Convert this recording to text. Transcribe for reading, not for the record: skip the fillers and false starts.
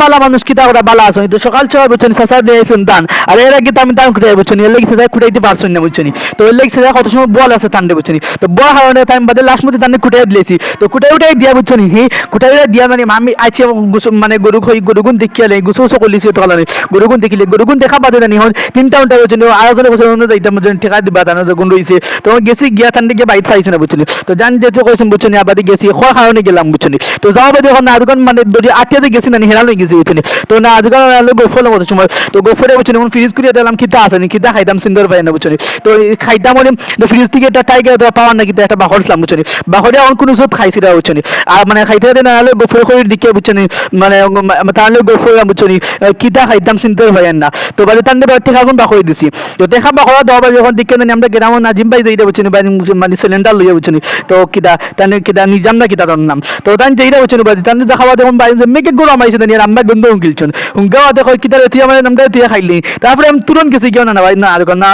বালা মানুষ কিতা ওরা বালা আসনি তো সকাল সকাল বুঝছেন সাসা দিয়েছেন দান আর এর আগে তো আমি দান খুঁড়ে বুঝছেন এর লেগে সেটা খুঁড়াইতে পারছেন না বুঝছেন তো এর লেগে সেটা কত সময় বল আছে তান্ডে বুঝছেন তো বল হাওয়ানে টাইম বাদে লাস্ট মধ্যে তান্ডে খুঁড়ে দিয়েছি তো খুঁড়ে উঠে দিয়া বুঝছেন হি খুঁড়ে দিয়া মানে আমি আইছি মানে গরুগুন দেখিয়ালে গুছো করলিছি তো কালারে গরুগুন দেখিলে গরুগুন দেখা বাদে জানি হন 3টা ঘন্টা বুঝছেন আয়োজনে বছর যাইতাম বুঝছেন ঠেকা দিবা দানো যখন রইছে তো গেছি গিয়া তান্ডে গিয়ে বাইরে পাইছে না বুঝছেন তো জান যেতে কইছেন বুঝছেন আবাদি গেছি খোয়া খাওয়ানে গেলাম বুঝছেন তো যাওয়া বাদে এখন না দোকান মানে দড়ি আটিয়াতে গেছি না হেরানো গেছি বুঝছেন তো না আজকাল গোফল মতো সময় তো গোফরে বুঝছেন এখন ফ্রিজ করিয়া দিলাম খিদা আছে নি খিদা খাইতাম সুন্দর পাই না বুঝছেন তো খাইতাম মানে তো ফ্রিজ থেকে একটা টাইগার দেওয়া পাওয়ার না কিন্তু একটা বাহরছিলাম বুঝছেন বাহরে এখন কোনো সব খাইছি না বুঝছেন আর মানে খাইতে না হলে গোফরে করে দিকে বুঝছেন মানে তাহলে গোফরে বুঝছেন খিদা খাইতাম সুন্দর পাই না তো বাদে তান্ডে বাড়তে খাগুন বাহরে দিছি তো দেখা বাহরা দেওয়া বাজে যখন দিকে আমরা গ্রামে নাজিম ভাই যাইটা বুঝছেন মানে সিলিন্ডার লইয়া বুঝছেন তো কিদা তানে কিদা নিজাম না কিদা তার নাম তো তান যেইটা বুঝছেন বাজে তান দেখাবা দেখুন বাইরে যে মেকে গরম আইছে তানি আর আমরা গন্ধ গিলছেন হুঙ্গা দেখো কিদা তুই আমার নামটা তুই খাইলি তারপরে আমি তুরন্ত গেছি কেউ না ভাই না আর না